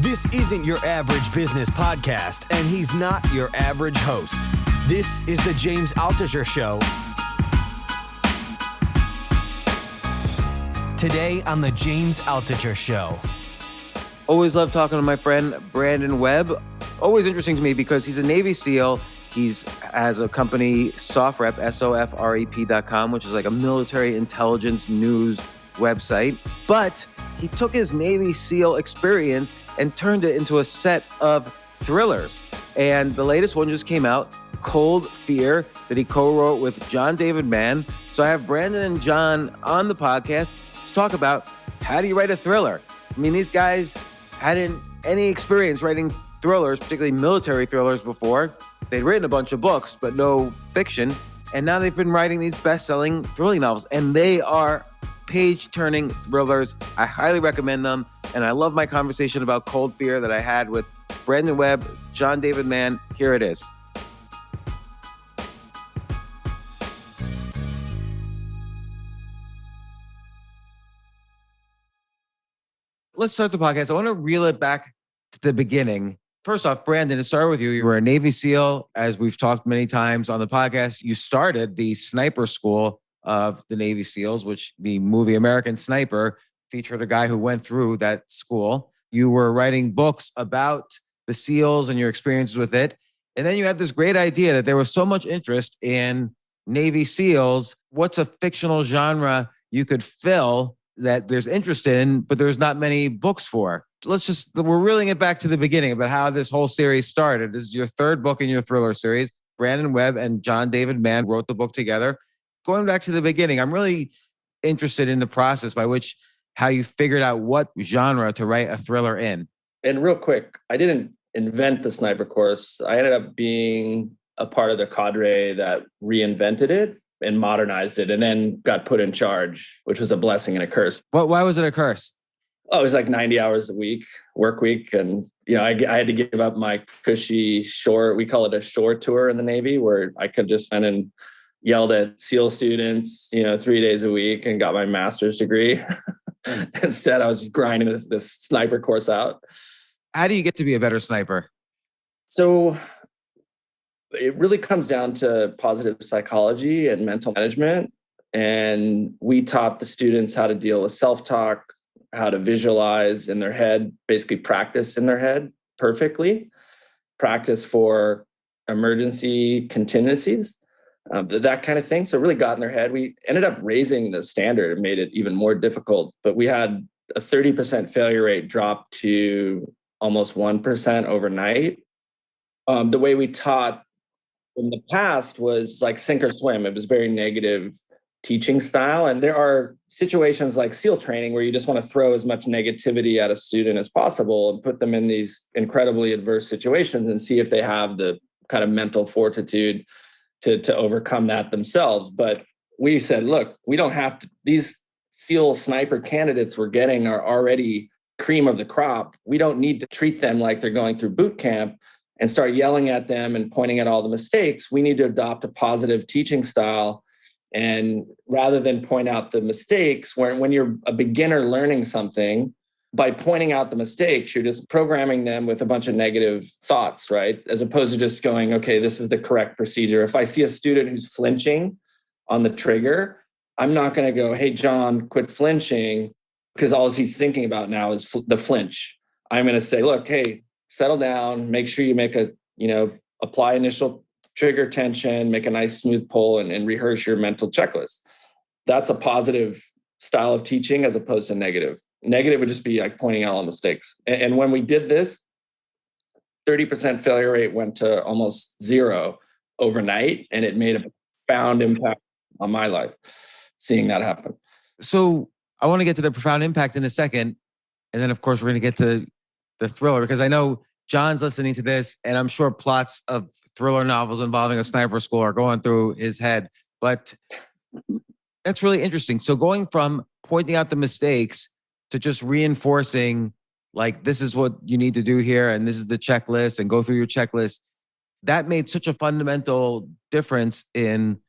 This isn't your average business podcast, and he's not your average host. This is the James Altucher Show. Today on the James Altucher Show. Always love talking to my friend Brandon Webb. Always interesting to me because he's a Navy SEAL. He's has a company, SOFREP, SOFREP.com, which is like a military intelligence news website. But he took his Navy SEAL experience and turned it into a set of thrillers. And the latest one just came out, Cold Fear, that he co-wrote with John David Mann. So I have Brandon and John on the podcast to talk about how do you write a thriller? I mean, these guys hadn't any experience writing thrillers, particularly military thrillers before. They'd written a bunch of books, but no fiction. And now they've been writing these best-selling thrilling novels, and they are page-turning thrillers. I highly recommend them. And I love my conversation about Cold Fear that I had with Brandon Webb, John David Mann. Here it is. Let's start the podcast. I want to reel it back to the beginning. First off, Brandon, to start with you, you were a Navy SEAL. As we've talked many times on the podcast, you started the sniper school of the Navy SEALs, which the movie American Sniper featured a guy who went through that school. You were writing books about the SEALs and your experiences with it. And then you had this great idea that there was so much interest in Navy SEALs. What's a fictional genre you could fill that there's interest in, but there's not many books for? We're reeling it back to the beginning about how this whole series started. This is your third book in your thriller series. Brandon Webb and John David Mann wrote the book together. Going back to the beginning, I'm really interested in the process by which how you figured out what genre to write a thriller in. And real quick, I didn't invent the sniper course. I ended up being a part of the cadre that reinvented it and modernized it and then got put in charge, which was a blessing and a curse. Why was it a curse? Oh, it was like 90 hours a week, work week. And, I had to give up my cushy shore. We call it a shore tour in the Navy, where I could just spend and yelled at SEAL students, 3 days a week and got my master's degree. Instead, I was just grinding this sniper course out. How do you get to be a better sniper? So it really comes down to positive psychology and mental management. And we taught the students how to deal with self-talk, how to visualize in their head, basically practice in their head perfectly, practice for emergency contingencies, that kind of thing. So it really got in their head. We ended up raising the standard and made it even more difficult, but we had a 30% failure rate drop to almost 1% overnight. The way we taught in the past was like sink or swim. It was very negative teaching style. And there are situations like SEAL training where you just want to throw as much negativity at a student as possible and put them in these incredibly adverse situations and see if they have the kind of mental fortitude to overcome that themselves. But we said, look, we don't have to, these SEAL sniper candidates we're getting are already cream of the crop. We don't need to treat them like they're going through boot camp and start yelling at them and pointing at all the mistakes. We need to adopt a positive teaching style. And rather than point out the mistakes, when you're a beginner learning something, by pointing out the mistakes, you're just programming them with a bunch of negative thoughts, right? As opposed to just going, okay, this is the correct procedure. If I see a student who's flinching on the trigger, I'm not going to go, hey, John, quit flinching, because all he's thinking about now is the flinch. I'm going to say, look, hey, settle down, make sure you make apply initial trigger tension, make a nice smooth pull and rehearse your mental checklist. That's a positive style of teaching as opposed to negative. Negative would just be like pointing out all mistakes. And when we did this, 30% failure rate went to almost zero overnight. And it made a profound impact on my life, seeing that happen. So I want to get to the profound impact in a second. And then, of course, we're going to get to the thriller, because I know John's listening to this, and I'm sure plots of thriller novels involving a sniper school are going through his head. But that's really interesting. So going from pointing out the mistakes to just reinforcing, like, this is what you need to do here, and this is the checklist, and go through your checklist, that made such a fundamental difference in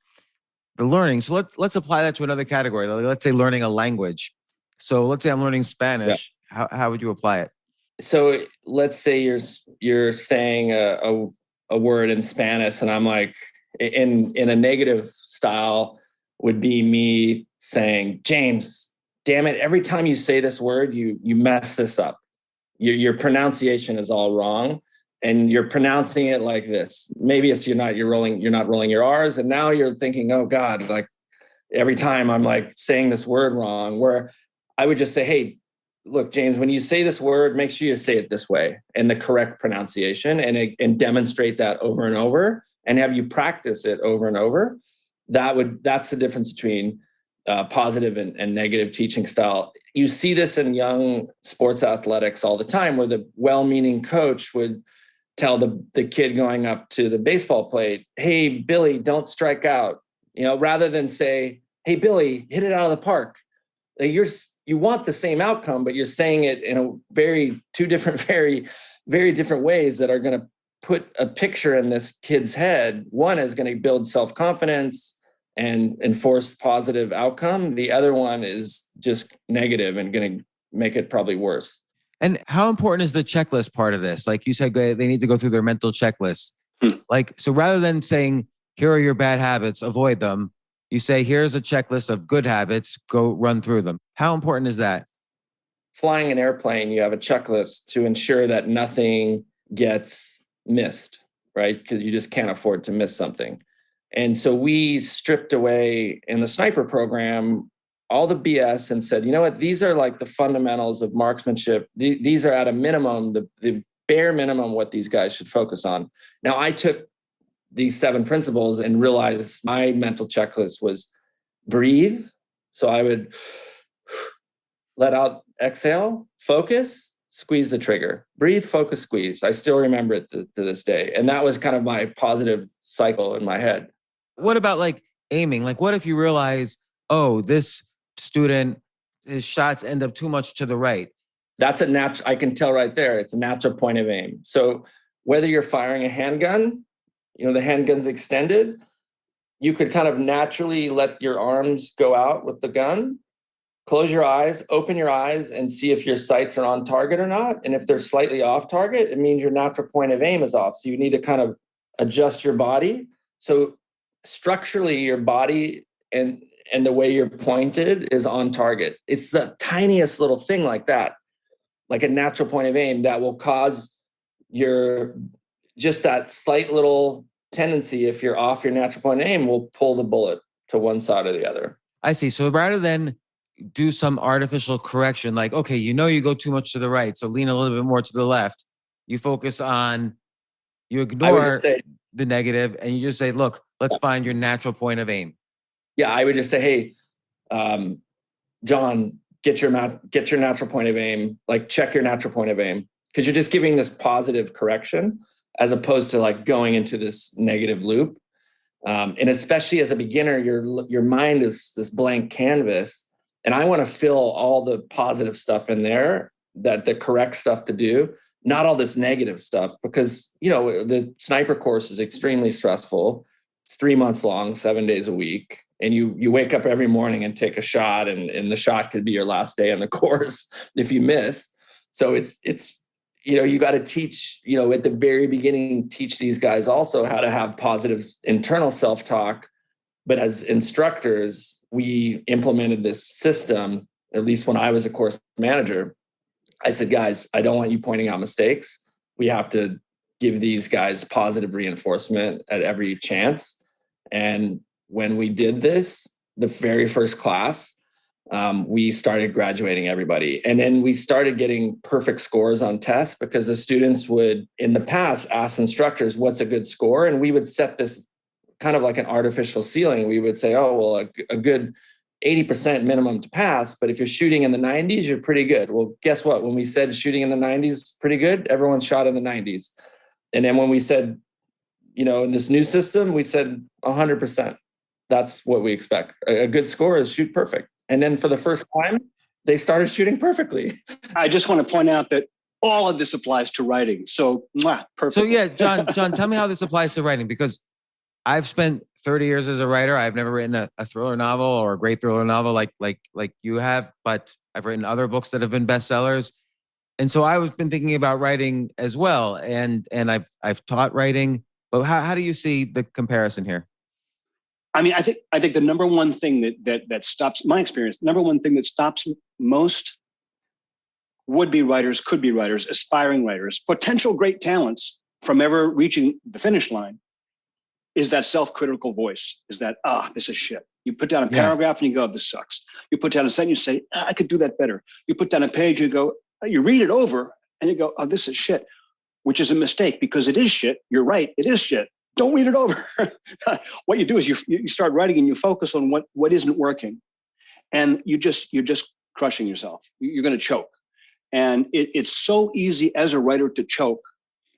the learning. So let's apply that to another category. Let's say learning a language. So let's say I'm learning Spanish. How would you apply it? So let's say you're saying a word in Spanish, and I'm like, in a negative style would be me saying, James, damn it, every time you say this word, you mess this up. Your pronunciation is all wrong, and you're pronouncing it like this. Maybe it's you're not rolling your R's, and now you're thinking, oh God, like every time I'm like saying this word wrong. Where I would just say, hey, look, James, when you say this word, make sure you say it this way and the correct pronunciation, and demonstrate that over and over, and have you practice it over and over. That's the difference between positive and negative teaching style. You see this in young sports athletics all the time, where the well-meaning coach would tell the kid going up to the baseball plate, hey, Billy, don't strike out, rather than say, hey, Billy, hit it out of the park. You want the same outcome, but you're saying it in a two different, very, very different ways that are going to put a picture in this kid's head. One is going to build self-confidence and enforce positive outcome. The other one is just negative and going to make it probably worse. And how important is the checklist part of this? Like you said, they need to go through their mental checklist. So rather than saying, here are your bad habits, avoid them, you say, here's a checklist of good habits, go run through them. How important is that? Flying an airplane, you have a checklist to ensure that nothing gets missed, right? Because you just can't afford to miss something. And so we stripped away in the sniper program all the BS and said, you know what, these are like the fundamentals of marksmanship. These are at a minimum, the bare minimum, what these guys should focus on. Now, I took these 7 principles and realized my mental checklist was breathe. So I would let out, exhale, focus, squeeze the trigger, breathe, focus, squeeze. I still remember it to this day. And that was kind of my positive cycle in my head. What about like aiming? Like, what if you realize, oh, this student, his shots end up too much to the right? That's a natural, I can tell right there, it's a natural point of aim. So whether you're firing a handgun, the handgun's extended, you could kind of naturally let your arms go out with the gun, close your eyes, open your eyes, and see if your sights are on target or not. And if they're slightly off target, it means your natural point of aim is off. So you need to kind of adjust your body. So structurally, your body and the way you're pointed is on target. It's the tiniest little thing like that, like a natural point of aim, that will cause just that slight little tendency, if you're off your natural point of aim, will pull the bullet to one side or the other. I see. So rather than do some artificial correction, like, okay, you go too much to the right, so lean a little bit more to the left. You focus on, you ignore the negative, and you just say, look, let's find your natural point of aim. Yeah, I would just say, hey, John, get your natural point of aim, like check your natural point of aim, because you're just giving this positive correction as opposed to like going into this negative loop. And especially as a beginner, your mind is this blank canvas. And I want to fill all the positive stuff in there, that the correct stuff to do, not all this negative stuff, because, the sniper course is extremely stressful. It's 3 months long, 7 days a week. And you wake up every morning and take a shot, and the shot could be your last day on the course if you miss. So it's you got to teach, at the very beginning, teach these guys also how to have positive internal self-talk. But as instructors, we implemented this system, at least when I was a course manager. I said, guys, I don't want you pointing out mistakes. We have to give these guys positive reinforcement at every chance. And when we did this, the very first class, we started graduating everybody. And then we started getting perfect scores on tests, because the students would, in the past, ask instructors, what's a good score? And we would set this kind of like an artificial ceiling. We would say, oh, well, a good 80% minimum to pass, but if you're shooting in the 90s, you're pretty good. Well, guess what? When we said shooting in the 90s, pretty good, everyone shot in the 90s. And then when we said, in this new system, we said 100%. That's what we expect. A good score is shoot perfect. And then for the first time, they started shooting perfectly. I just want to point out that all of this applies to writing. So, perfect. So yeah, John, tell me how this applies to writing, because I've spent 30 years as a writer. I've never written a thriller novel or a great thriller novel like you have, but I've written other books that have been bestsellers. And so I've been thinking about writing as well. And I've taught writing, but how do you see the comparison here? I mean, I think the number one thing that stops my experience, number one thing that stops most would-be writers, could-be writers, aspiring writers, potential great talents from ever reaching the finish line is that self-critical voice, is that, this is shit. You put down a paragraph and you go, this sucks. You put down a sentence, you say, I could do that better. You put down a page, you go, you read it over and you go, this is shit, which is a mistake because it is shit. You're right, it is shit. Don't read it over. What you do is you start writing and you focus on what isn't working. And you're just crushing yourself. You're going to choke. And it's so easy as a writer to choke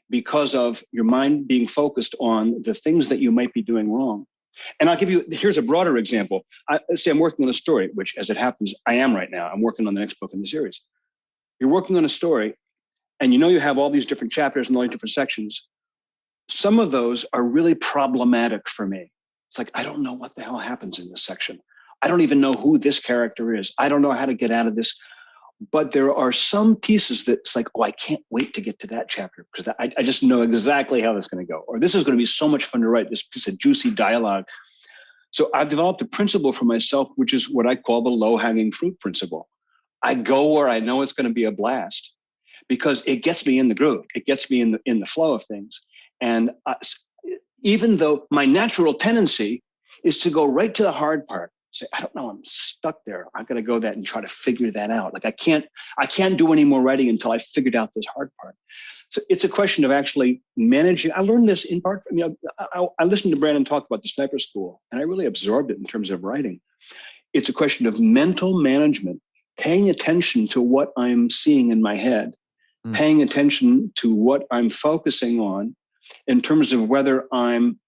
because of your mind being focused on the things that you might be doing wrong. And here's a broader example. Say I'm working on a story, which as it happens, I am right now. I'm working on the next book in the series. You're working on a story and you have all these different chapters and all these different sections. Some of those are really problematic for me. It's like, I don't know what the hell happens in this section. I don't even know who this character is. I don't know how to get out of this. But there are some pieces that's like, I can't wait to get to that chapter because I just know exactly how that's going to go. Or this is going to be so much fun to write, this piece of juicy dialogue. So I've developed a principle for myself, which is what I call the low-hanging fruit principle. I go where I know it's going to be a blast because it gets me in the groove. It gets me in the flow of things. And even though my natural tendency is to go right to the hard part, say, I don't know, I'm stuck there. I'm going to go that and try to figure that out. Like I can't do any more writing until I figured out this hard part. So it's a question of actually managing. I learned this in part. I listened to Brandon talk about the sniper school, and I really absorbed it in terms of writing. It's a question of mental management, paying attention to what I'm seeing in my head, paying attention to what I'm focusing on in terms of whether I'm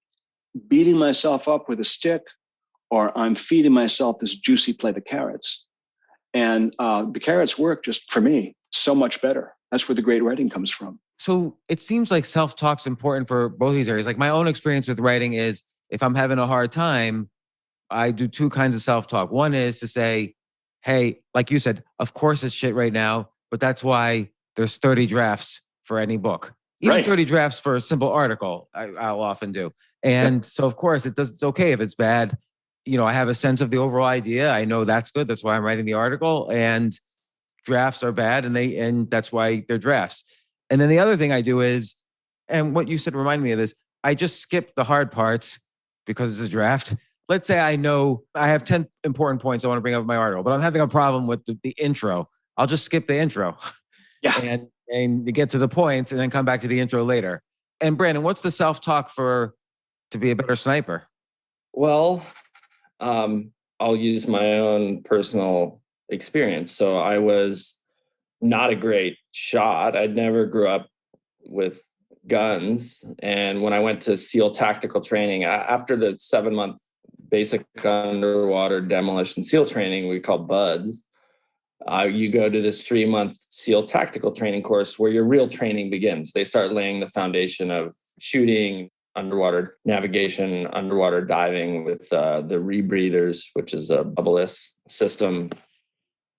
beating myself up with a stick or I'm feeding myself this juicy plate of carrots. And the carrots work just for me so much better. That's where the great writing comes from. So it seems like self-talk's important for both these areas. Like my own experience with writing is if I'm having a hard time, I do two kinds of self-talk. One is to say, hey, like you said, of course it's shit right now, but that's why there's 30 drafts for any book. Even 30 drafts for a simple article, I'll often do. And so, of course, it's okay if it's bad. I have a sense of the overall idea. I know that's good. That's why I'm writing the article. And drafts are bad, and that's why they're drafts. And then the other thing I do is, and what you said reminded me of this, I just skip the hard parts because it's a draft. Let's say I know I have 10 important points I want to bring up in my article, but I'm having a problem with the intro. I'll just skip the intro. Yeah. And get to the points and then come back to the intro later. And Brandon, what's the self-talk to be a better sniper? Well, I'll use my own personal experience. So I was not a great shot. I'd never grew up with guns. And when I went to SEAL tactical training, after the 7-month basic underwater demolition SEAL training, we call BUDS, you go to this 3-month SEAL tactical training course where your real training begins. They start laying the foundation of shooting, underwater navigation, underwater diving with the rebreathers, which is a bubbleless system.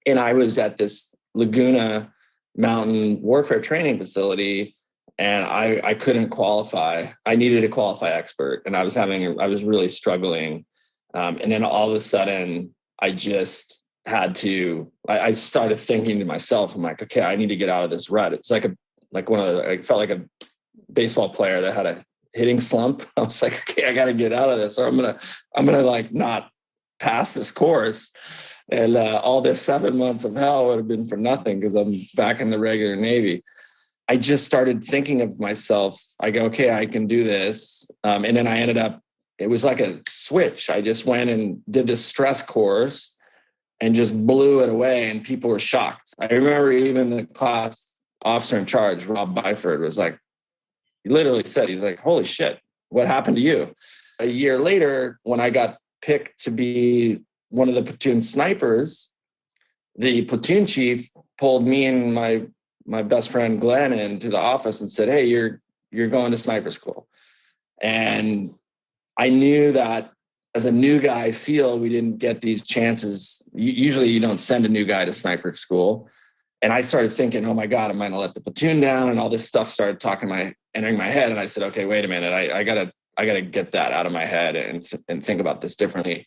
And I was at this Laguna Mountain Warfare Training Facility, and I couldn't qualify. I needed a qualify expert, and I was really struggling. And then all of a sudden, I just had to. I started thinking to myself, I'm like, okay, I need to get out of this rut. It's like I felt like a baseball player that had a hitting slump. I was like, okay, I got to get out of this, or I'm gonna like not pass this course. And all this 7 months of hell would have been for nothing because I'm back in the regular Navy. I just started thinking of myself. I go, okay, I can do this. And then I ended up, it was like a switch. I just went and did this stress course and just blew it away. And people were shocked. I remember even the class officer in charge, Rob Byford, was like, he literally said, he's like, holy shit, what happened to you? A year later, when I got picked to be one of the platoon snipers, the platoon chief pulled me and my best friend Glenn into the office and said, hey, you're going to sniper school. And I knew that as a new guy SEAL, we didn't get these chances. Usually you don't send a new guy to sniper school. And I started thinking, oh my God, I'm going to let the platoon down. And all this stuff started entering my head. And I said, okay, wait a minute. I gotta get that out of my head and think about this differently.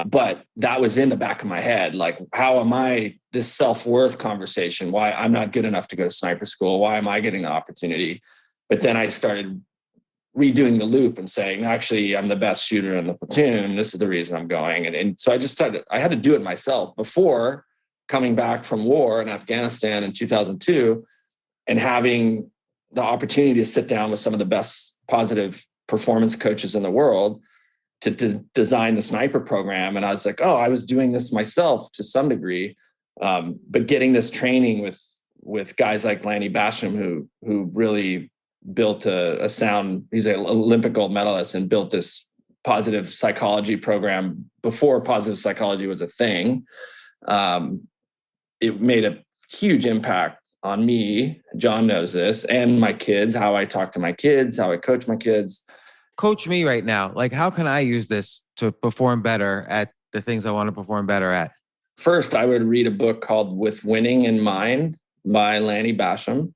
But that was in the back of my head. Like, how am I, this self-worth conversation, why I'm not good enough to go to sniper school? Why am I getting the opportunity? But then I started redoing the loop and saying, actually, I'm the best shooter in the platoon. This is the reason I'm going. And so I had to do it myself before coming back from war in Afghanistan in 2002 and having the opportunity to sit down with some of the best positive performance coaches in the world to design the sniper program. And I was like, oh, I was doing this myself to some degree. But getting this training with guys like Lanny Basham, who really built a sound, he's an Olympic gold medalist and built this positive psychology program before positive psychology was a thing. It made a huge impact on me. John knows this, and my kids, how I talk to my kids, how I coach my kids. Coach me right now. Like, how can I use this to perform better at the things I want to perform better at? First, I would read a book called With Winning in Mind by Lanny Basham.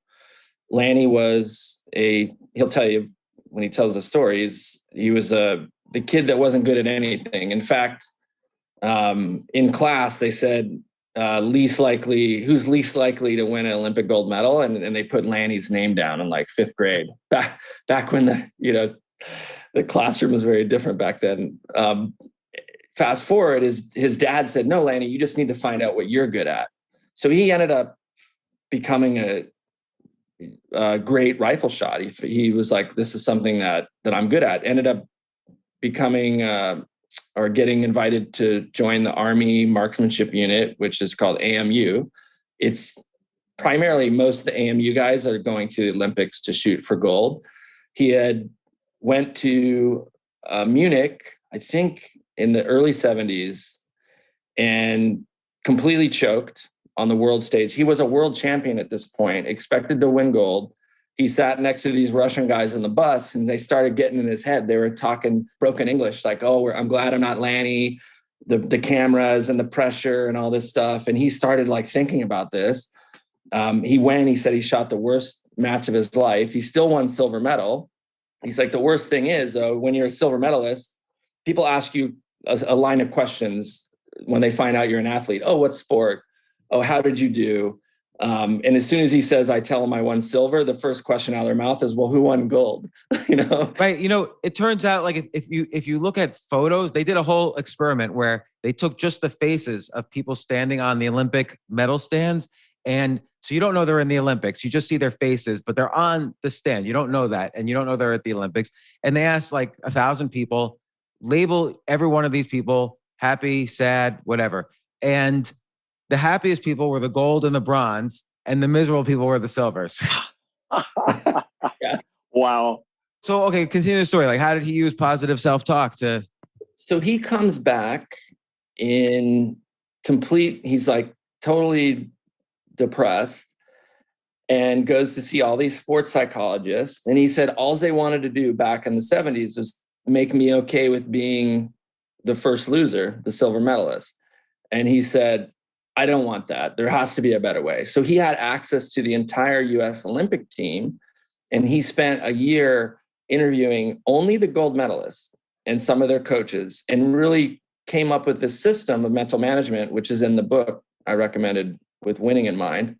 Lanny he'll tell you when he tells the stories, he was the kid that wasn't good at anything. In fact, in class, they said, who's least likely to win an Olympic gold medal? And they put Lanny's name down in like 5th grade, back when the classroom was very different back then. Fast forward, his dad said, no, Lanny, you just need to find out what you're good at. So he ended up becoming a great rifle shot. He was like, this is something that I'm good at. Ended up becoming or getting invited to join the Army Marksmanship Unit, which is called AMU. It's primarily most of the AMU guys are going to the Olympics to shoot for gold. He had went to Munich, I think in the early 70s, and completely choked on the world stage. He was a world champion at this point, expected to win gold. He sat next to these Russian guys in the bus, and they started getting in his head. They were talking broken English, like, oh, I'm glad I'm not Lanny, the cameras and the pressure and all this stuff. And he started like thinking about this. He said he shot the worst match of his life. He still won silver medal. He's like, the worst thing is, when you're a silver medalist, people ask you a line of questions when they find out you're an athlete. Oh, what sport? Oh, how did you do? And as soon as he says, I tell him I won silver, the first question out of their mouth is, well, who won gold? Right. It turns out like if you look at photos, they did a whole experiment where they took just the faces of people standing on the Olympic medal stands. And so you don't know they're in the Olympics. You just see their faces, but they're on the stand. You don't know that. And you don't know they're at the Olympics. And they asked like 1,000 people, label every one of these people happy, sad, whatever. And the happiest people were the gold and the bronze, and the miserable people were the silvers. Yeah. Wow. So, okay, continue the story. Like, how did he use positive self-talk to? So he comes back he's like totally depressed and goes to see all these sports psychologists. And he said, all they wanted to do back in the 70s was make me okay with being the first loser, the silver medalist. And he said, I don't want that. There has to be a better way. So he had access to the entire US Olympic team. And he spent a year interviewing only the gold medalists and some of their coaches, and really came up with this system of mental management, which is in the book I recommended, With Winning in Mind.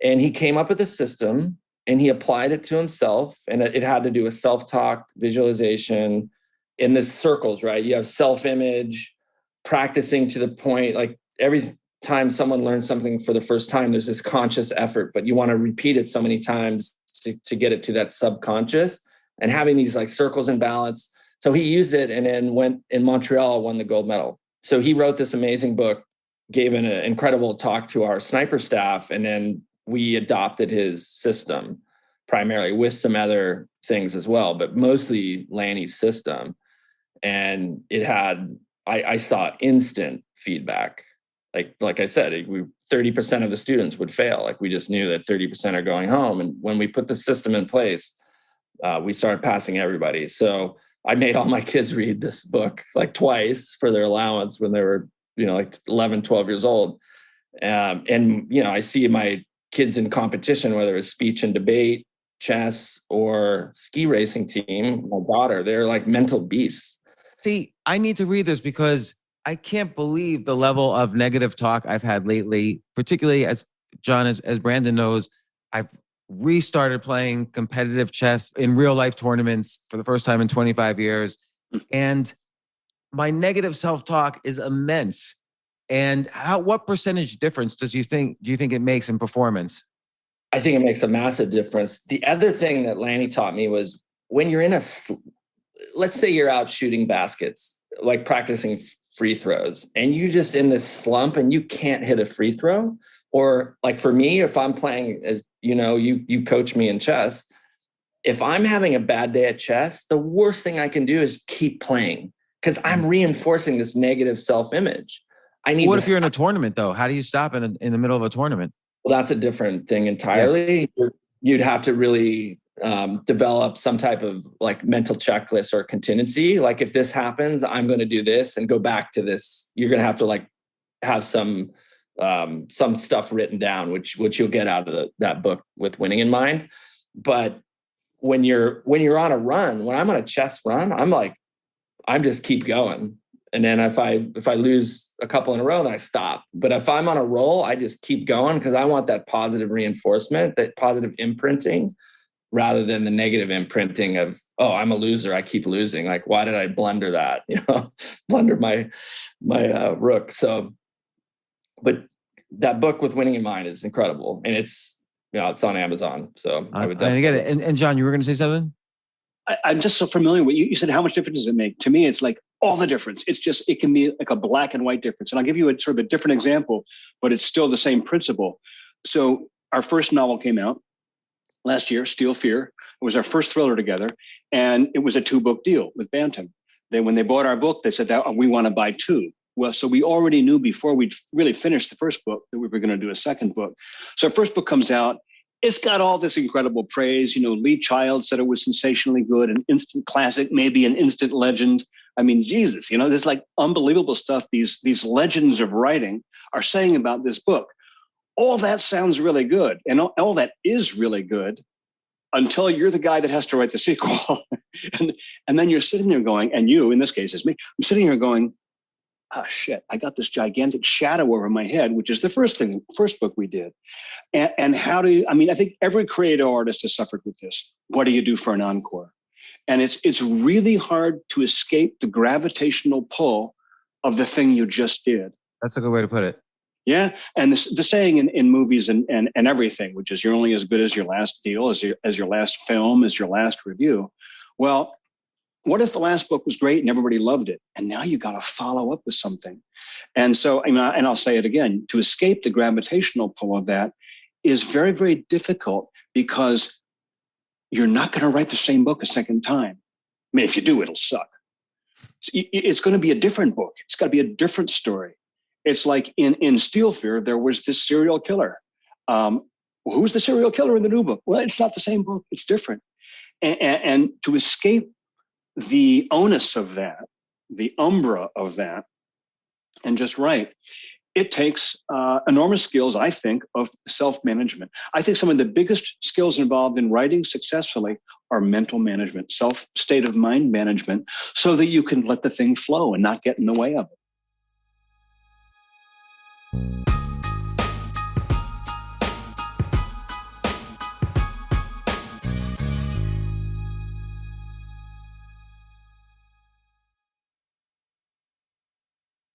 And he came up with a system and he applied it to himself. And it had to do with self-talk, visualization, in the circles, right? You have self-image, practicing to the point, like every time someone learns something for the first time, there's this conscious effort, but you want to repeat it so many times to get it to that subconscious, and having these like circles and balance. So he used it and then went in Montreal, won the gold medal. So he wrote this amazing book, gave an incredible talk to our sniper staff, and then we adopted his system primarily with some other things as well, but mostly Lanny's system. And it had, I saw instant feedback. Like I said, 30% of the students would fail. Like we just knew that 30% are going home. And when we put the system in place, we started passing everybody. So I made all my kids read this book like twice for their allowance when they were, like 11, 12 years old. And, I see my kids in competition, whether it's speech and debate, chess, or ski racing team, my daughter, they're like mental beasts. See, I need to read this because I can't believe the level of negative talk I've had lately, particularly as John, as Brandon knows, I've restarted playing competitive chess in real life tournaments for the first time in 25 years. And my negative self-talk is immense. And what percentage difference do you think it makes in performance? I think it makes a massive difference. The other thing that Lanny taught me was when you're let's say you're out shooting baskets, like practicing free throws, and you just in this slump and you can't hit a free throw. Or like for me, if I'm playing, as you coach me in chess, if I'm having a bad day at chess, the worst thing I can do is keep playing because I'm reinforcing this negative self-image. What if you're in a tournament though? How do you stop in the middle of a tournament? Well, that's a different thing entirely. Yeah. You'd have to really develop some type of like mental checklist or contingency. Like if this happens, I'm going to do this and go back to this. You're going to have to like have some stuff written down, which you'll get out of that book with Winning in Mind. But when you're on a run, when I'm on a chess run, I'm just keep going. And then if I lose a couple in a row, then I stop. But if I'm on a roll, I just keep going because I want that positive reinforcement, that positive imprinting, rather than the negative imprinting of, oh, I'm a loser, I keep losing. Like, why did I blunder that? Blunder my rook. So, but that book with Winning in Mind is incredible, and it's on Amazon. So I would definitely get it. And John, you were going to say something? I'm just so familiar with you. You said, how much difference does it make? To me, it's like all the difference. It can be like a black and white difference. And I'll give you a sort of a different example, but it's still the same principle. So our first novel came out last year, Steel Fear. It was our first thriller together. And it was a 2-book deal with Bantam. When they bought our book, they said that we want to buy 2. Well, so we already knew before we'd really finished the first book that we were going to do a second book. So our first book comes out. It's got all this incredible praise. Lee Child said it was sensationally good, an instant classic, maybe an instant legend. I mean, Jesus, there's like unbelievable stuff these legends of writing are saying about this book. All that sounds really good. And all that is really good until you're the guy that has to write the sequel. and then you're sitting there going, and you, in this case, is me, I'm sitting here going, shit, I got this gigantic shadow over my head, which is the first book we did. And how do you, I think every creative artist has suffered with this. What do you do for an encore? And it's really hard to escape the gravitational pull of the thing you just did. That's a good way to put it. Yeah. And the saying in movies and everything, which is you're only as good as your last deal, as your last film, as your last review. Well, what if the last book was great and everybody loved it? And now you got to follow up with something. And so, and I'll say it again, to escape the gravitational pull of that is very, very difficult because you're not going to write the same book a second time. If you do, it'll suck. It's going to be a different book. It's got to be a different story. It's like in Steel Fear, there was this serial killer. Who's the serial killer in the new book? Well, it's not the same book. It's different. And to escape the onus of that, the umbra of that, and just write, it takes enormous skills, I think, of self-management. I think some of the biggest skills involved in writing successfully are mental management, state of mind management, so that you can let the thing flow and not get in the way of it.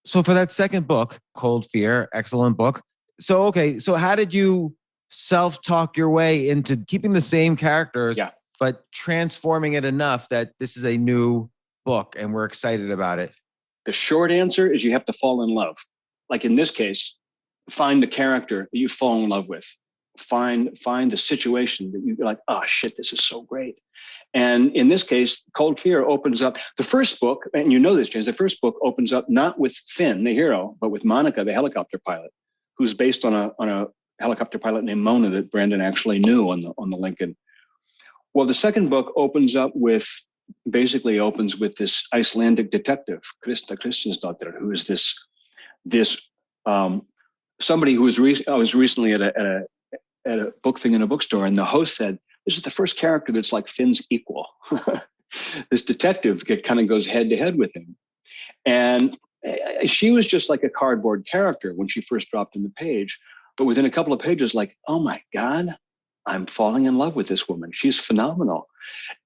So for that second book, Cold Fear, excellent book. So how did you self-talk your way into keeping the same characters, but transforming it enough that this is a new book and we're excited about it? The short answer is you have to fall in love. Like in this case, find the character that you fall in love with. Find the situation that you're like, oh shit, this is so great. And in this case, Cold Fear opens up the first book, and you know this, James, the first book opens up not with Finn, the hero, but with Monica, the helicopter pilot, who's based on a helicopter pilot named Mona that Brandon actually knew on the Lincoln. Well, the second book opens with this Icelandic detective, Krista Kristjansdóttir, who is this somebody who was I was recently at a book thing in a bookstore, and the host said, "This is the first character that's like Finn's equal." This detective kind of goes head to head with him, and she was just like a cardboard character when she first dropped in the page. But within a couple of pages, like, oh my God, I'm falling in love with this woman. She's phenomenal.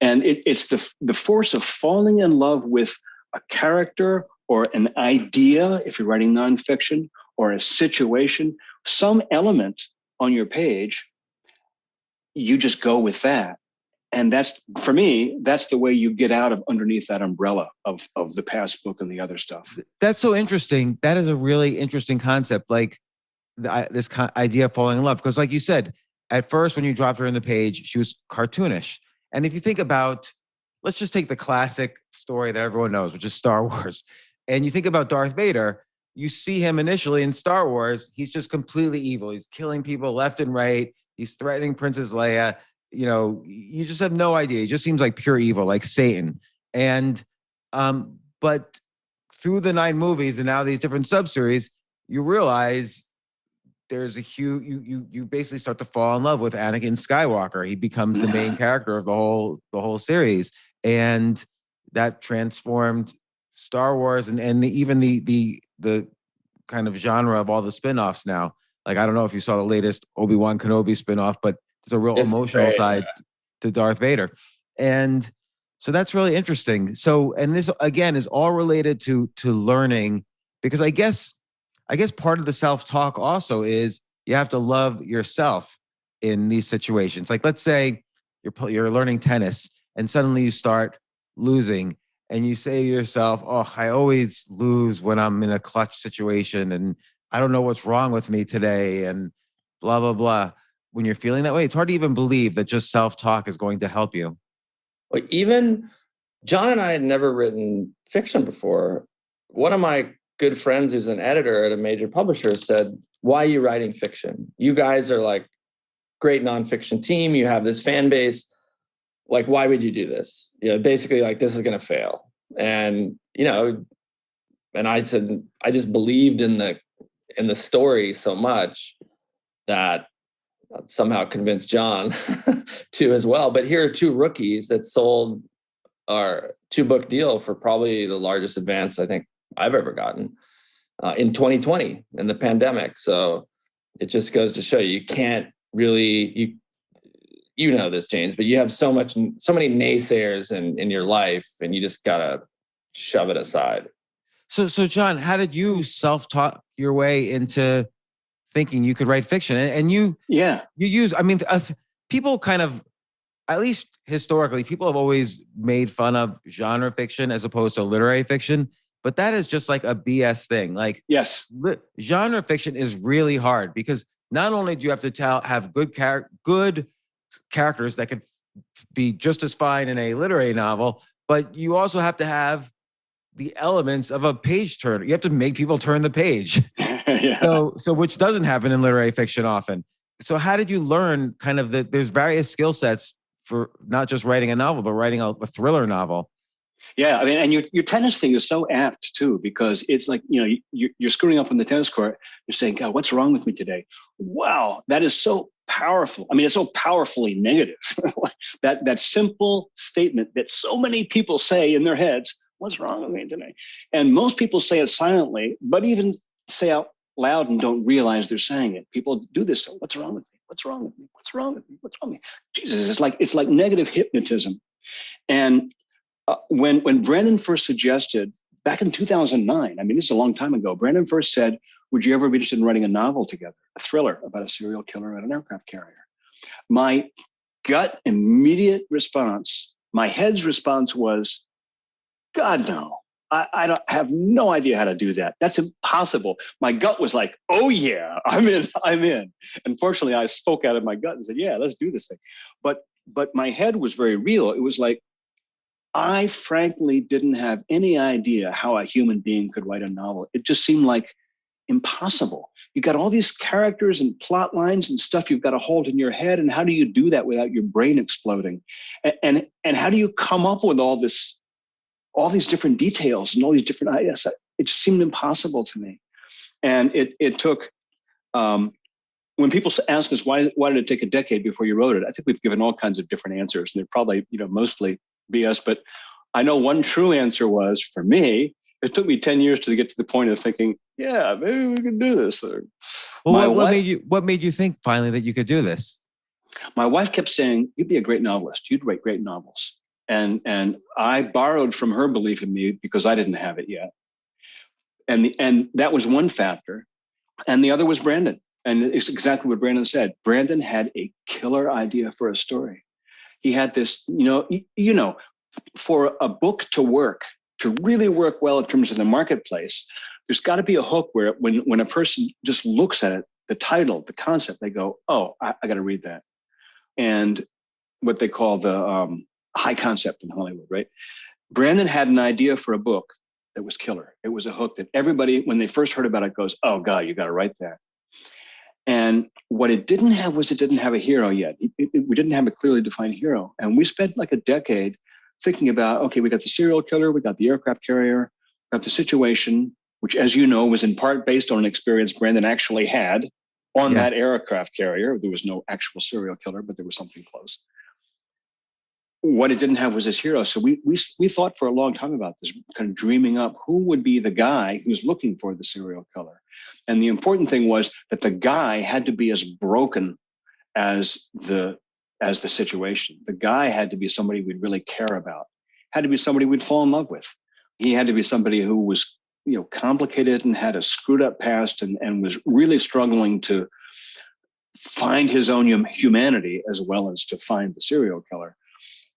And it's the force of falling in love with a character or an idea, if you're writing nonfiction, or a situation, some element on your page, you just go with that. And that's, for me, that's the way you get out of underneath that umbrella of the past book and the other stuff. That's so interesting. That is a really interesting concept. Like this idea of falling in love. Because like you said, at first, when you dropped her in the page, she was cartoonish. And if you think about, let's just take the classic story that everyone knows, which is Star Wars. And you think about Darth Vader, you see him initially in Star Wars, he's just completely evil. He's killing people left and right. He's threatening Princess Leia. You know, you just have no idea. He just seems like pure evil, like Satan. And, but through the 9 movies and now these different sub-series, you realize there's a huge, you basically start to fall in love with Anakin Skywalker. He becomes the main character of the whole series. And that transformed Star Wars and even the kind of genre of all the spinoffs now. Like, I don't know if you saw the latest Obi-Wan Kenobi spinoff, but there's a real emotional side to Darth Vader. And so that's really interesting. So, and this again is all related to learning, because I guess part of the self-talk also is you have to love yourself in these situations. Like, let's say you're learning tennis and suddenly you start losing and you say to yourself, oh, I always lose when I'm in a clutch situation and I don't know what's wrong with me today and blah, blah, blah. When you're feeling that way, it's hard to even believe that just self-talk is going to help you. Well, even John and I had never written fiction before. One of my good friends who's an editor at a major publisher said, why are you writing fiction? You guys are like great nonfiction team. You have this fan base. Like, why would you do this? You know, basically like, this is going to fail. And, you know, and I said, I just believed in the story so much that somehow convinced John to as well. But here are 2 rookies that sold our 2-book deal for probably the largest advance I think I've ever gotten in 2020 in the pandemic. So it just goes to show you can't really, you know this, James, but you have so many naysayers in your life and you just gotta shove it aside. So John, how did you self-talk your way into thinking you could write fiction? And you use, I mean, people kind of, at least historically, people have always made fun of genre fiction as opposed to literary fiction, but that is just like a BS thing. Like, yes, genre fiction is really hard because not only do you have to have good characters that could be just as fine in a literary novel, but you also have to have the elements of a page turner. You have to make people turn the page. Yeah. So which doesn't happen in literary fiction often. So how did you learn kind of there's various skill sets for not just writing a novel, but writing a thriller novel? Yeah, I mean, and your tennis thing is so apt too, because it's like, you know, you're screwing up on the tennis court. You're saying, God, what's wrong with me today? Wow, that is so powerful. I mean, it's so powerfully negative. that simple statement that so many people say in their heads, what's wrong with me today? And most people say it silently, but even say out loud and don't realize they're saying it. People do this. What's wrong with me? What's wrong with me? What's wrong with me? What's wrong with me? Jesus, it's like negative hypnotism. And when Brandon first suggested, back in 2009, I mean, this is a long time ago, Brandon first said, would you ever be interested in writing a novel together, a thriller about a serial killer at an aircraft carrier? My gut immediate response, my head's response was, God, no. I don't have no idea how to do that. That's impossible. My gut was like, oh yeah, I'm in. And fortunately, I spoke out of my gut and said, yeah, let's do this thing. But my head was very real. It was like, I frankly didn't have any idea how a human being could write a novel. It just seemed like impossible. You got all these characters and plot lines and stuff you've got to hold in your head. And how do you do that without your brain exploding? And how do you come up with all these different details and all these different ideas? It just seemed impossible to me. And it took When people ask us why did it take a decade before you wrote it, I think we've given all kinds of different answers, and they're probably mostly BS. But I know one true answer was, for me, it took me 10 years to get to the point of thinking, yeah, maybe we can do this. Well, what made you think finally that you could do this? My wife kept saying, you'd be a great novelist. You'd write great novels. And I borrowed from her belief in me because I didn't have it yet. And that was one factor. And the other was Brandon. And it's exactly what Brandon said. Brandon had a killer idea for a story. He had this, for a book to work, to really work well in terms of the marketplace, there's got to be a hook where when a person just looks at it, the title, the concept, they go, oh, I got to read that. And what they call the high concept in Hollywood, right? Brandon had an idea for a book that was killer. It was a hook that everybody, when they first heard about it, goes, oh God, you got to write that. And what it didn't have was it didn't have a hero yet. We didn't have a clearly defined hero. And we spent like a decade thinking about, okay, we got the serial killer, we got the aircraft carrier, got the situation, which, as you know, was in part based on an experience Brandon actually had on that aircraft carrier. There was no actual serial killer, but there was something close. What it didn't have was his hero. So we thought for a long time about this, kind of dreaming up who would be the guy who's looking for the serial killer. And the important thing was that the guy had to be as broken as the situation. The guy had to be somebody we'd really care about, had to be somebody we'd fall in love with. He had to be somebody who was, complicated and had a screwed up past and was really struggling to find his own humanity as well as to find the serial killer.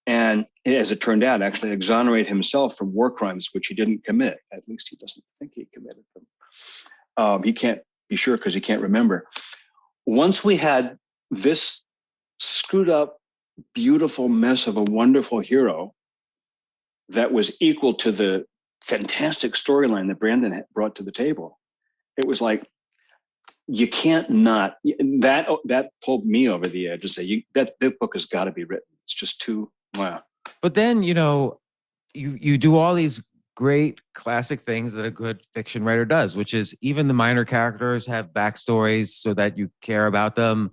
And as it turned out, actually exonerate himself from war crimes, which he didn't commit. At least he doesn't think he committed them. He can't be sure because he can't remember. Once we had this screwed up, beautiful mess of a wonderful hero that was equal to the fantastic storyline that Brandon had brought to the table, it was like, you can't not, that pulled me over the edge to say, that book has got to be written. It's just too, wow. But then, you do all these great classic things that a good fiction writer does, which is even the minor characters have backstories so that you care about them.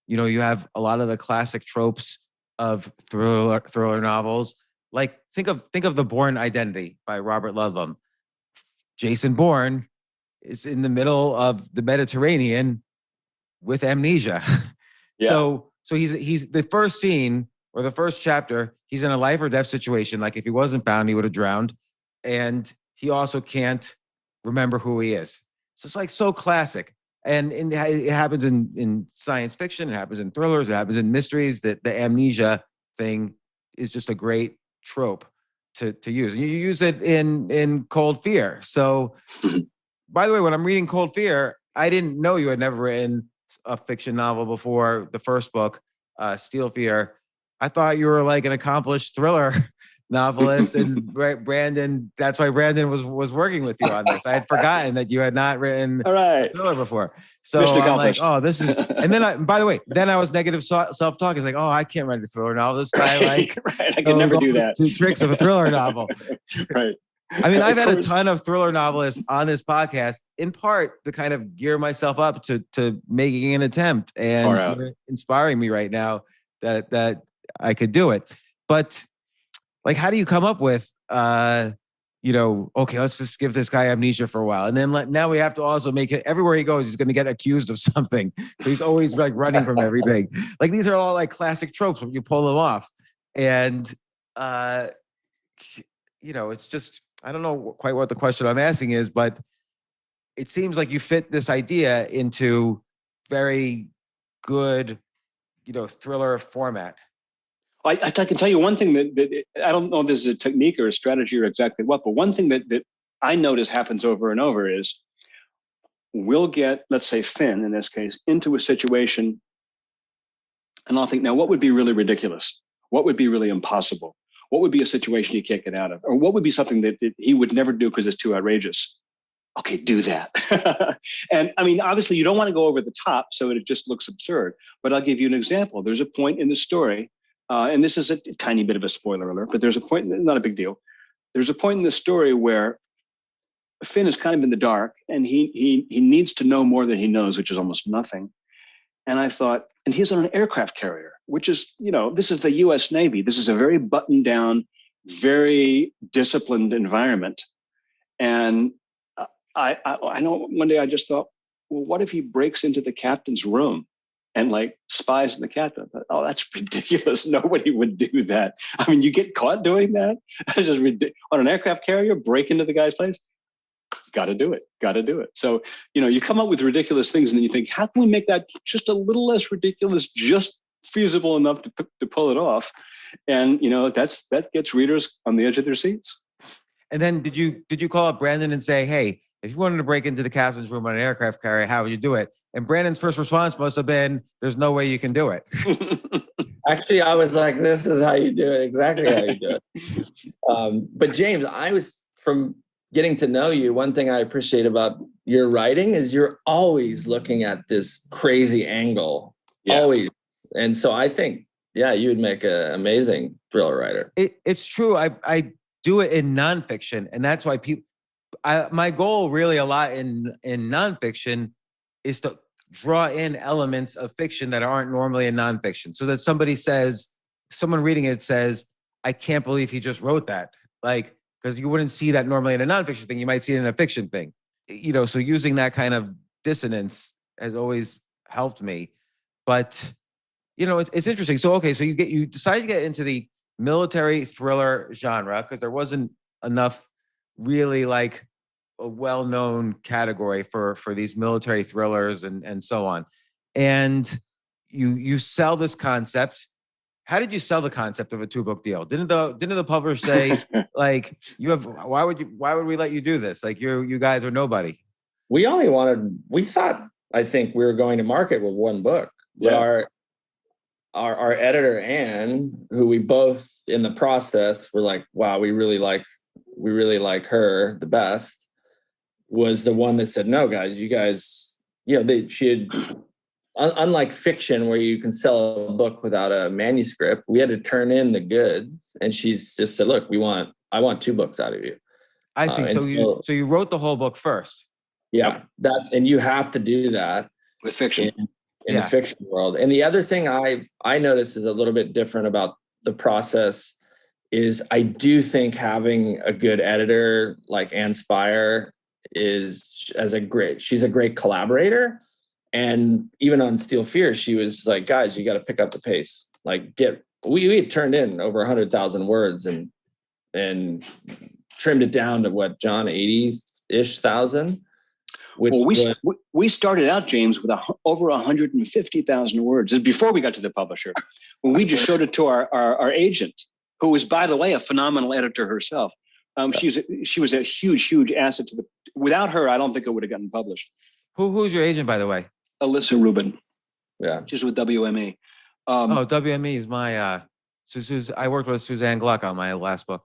You have a lot of the classic tropes of thriller novels. Like think of The Bourne Identity by Robert Ludlum. Jason Bourne is in the middle of the Mediterranean with amnesia. Yeah. So he's the first scene or the first chapter, he's in a life or death situation. Like if he wasn't found, he would have drowned. And he also can't remember who he is. So it's like so classic. And it happens in science fiction, it happens in thrillers, it happens in mysteries, that the amnesia thing is just a great trope to use. And you use it in Cold Fear. So by the way, when I'm reading Cold Fear, I didn't know you had never written a fiction novel before the first book, Steel Fear. I thought you were like an accomplished thriller novelist, and Brandon, that's why Brandon was working with you on this. I had forgotten that you had not written a thriller before. So I'm like, oh, this is, and then by the way, I was negative self-talk. It's like, oh, I can't write a thriller novel. This guy I can never do that. The tricks of a thriller novel. Right. I mean, I've had a ton of thriller novelists on this podcast, in part to kind of gear myself up to making an attempt, and inspiring me right now that I could do it. But like, how do you come up with, okay, let's just give this guy amnesia for a while. And then now we have to also make it, everywhere he goes, he's going to get accused of something. So he's always like running from everything. Like these are all like classic tropes when you pull them off. And, it's just, I don't know quite what the question I'm asking is, but it seems like you fit this idea into very good, thriller format. I can tell you one thing that I don't know if this is a technique or a strategy or exactly what, but one thing that I notice happens over and over is we'll get, let's say Finn in this case, into a situation, and I'll think, now what would be really ridiculous? What would be really impossible? What would be a situation he can't get out of? Or what would be something that he would never do because it's too outrageous? Okay, do that. And I mean, obviously you don't want to go over the top so it just looks absurd, but I'll give you an example. There's a point in the story, and this is a tiny bit of a spoiler alert, but there's a point, not a big deal. There's a point in the story where Finn is kind of in the dark, and he needs to know more than he knows, which is almost nothing. And I thought, and he's on an aircraft carrier, which is, this is the U.S. Navy. This is a very buttoned down, very disciplined environment. And I know one day I just thought, well, what if he breaks into the captain's room and like spies on the captain? I thought, oh, that's ridiculous. Nobody would do that. I mean, you get caught doing that? That's just ridiculous. On an aircraft carrier, break into the guy's place? Got to do it. So, you come up with ridiculous things and then you think, how can we make that just a little less ridiculous, just feasible enough to pull it off? And, that gets readers on the edge of their seats. And then did you call up Brandon and say, hey, if you wanted to break into the captain's room on an aircraft carrier, how would you do it? And Brandon's first response must have been, there's no way you can do it. Actually, I was like, this is how you do it. Exactly how you do it. But James, from getting to know you, one thing I appreciate about your writing is you're always looking at this crazy angle. Yeah. Always. And so I think, you would make an amazing thriller writer. It's true. I do it in nonfiction. And that's why my goal really a lot in nonfiction is to draw in elements of fiction that aren't normally in nonfiction. So that someone reading it says, I can't believe he just wrote that. Like, because you wouldn't see that normally in a nonfiction thing. You might see it in a fiction thing. So using that kind of dissonance has always helped me. But, it's interesting. So, okay, so you decide to get into the military thriller genre because there wasn't enough really like a well-known category for these military thrillers and so on. And you sell this concept. How did you sell the concept of a 2-book deal? Didn't the publisher say like why would we let you do this? Like you guys are nobody. We thought, I think we were going to market with 1 book. But our editor, Anne, who we both in the process were like, wow, we really like her the best, was the one that said, no, guys, you guys, she had, unlike fiction where you can sell a book without a manuscript, we had to turn in the goods. And she's just said, look, I want 2 books out of you. I see. So you wrote the whole book first. Yeah, and you have to do that with fiction. In the fiction world. And the other thing I notice is a little bit different about the process is I do think having a good editor like Anne Spire she's a great collaborator. And even on Steel Fear, she was like, guys, you got to pick up the pace. Like we had turned in over 100,000 words and trimmed it down to what, John, 80-ish thousand? Well, we started out, James, with over 150,000 words. This is before we got to the publisher. When we just showed it to our agent, who was, by the way, a phenomenal editor herself. She was a huge asset to without her, I don't think it would have gotten published. Who's your agent, by the way? Alyssa Rubin. Yeah. She's with WME. WME is my, I worked with Suzanne Gluck on my last book.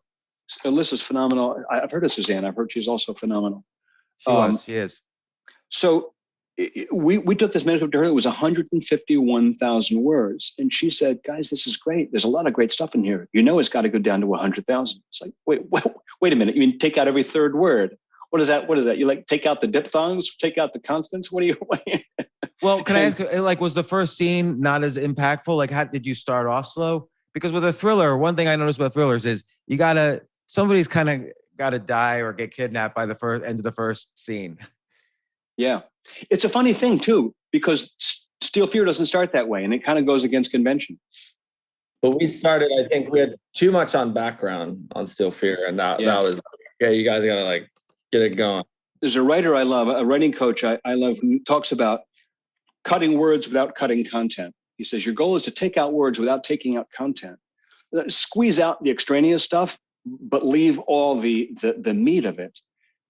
Alyssa's phenomenal. I've heard of Suzanne. I've heard she's also phenomenal. She is. So we took this manuscript to her. It was 151,000 words. And she said, guys, this is great. There's a lot of great stuff in here. It's got to go down to 100,000. It's like, wait a minute. You mean take out every third word? What is that? You like take out the diphthongs, take out the consonants? What do you? Well, can I ask, like, was the first scene not as impactful? Like, how did you start off slow? Because with a thriller, one thing I noticed about thrillers is somebody's kind of got to die or get kidnapped by the end of the first scene. Yeah. It's a funny thing too, because Steel Fear doesn't start that way and it kind of goes against convention. But I think we had too much on background on Steel Fear. And that was, okay, you guys got to like get it going. There's a writer I love, a writing coach I love, who talks about cutting words without cutting content. He says, your goal is to take out words without taking out content. Squeeze out the extraneous stuff, but leave all the meat of it.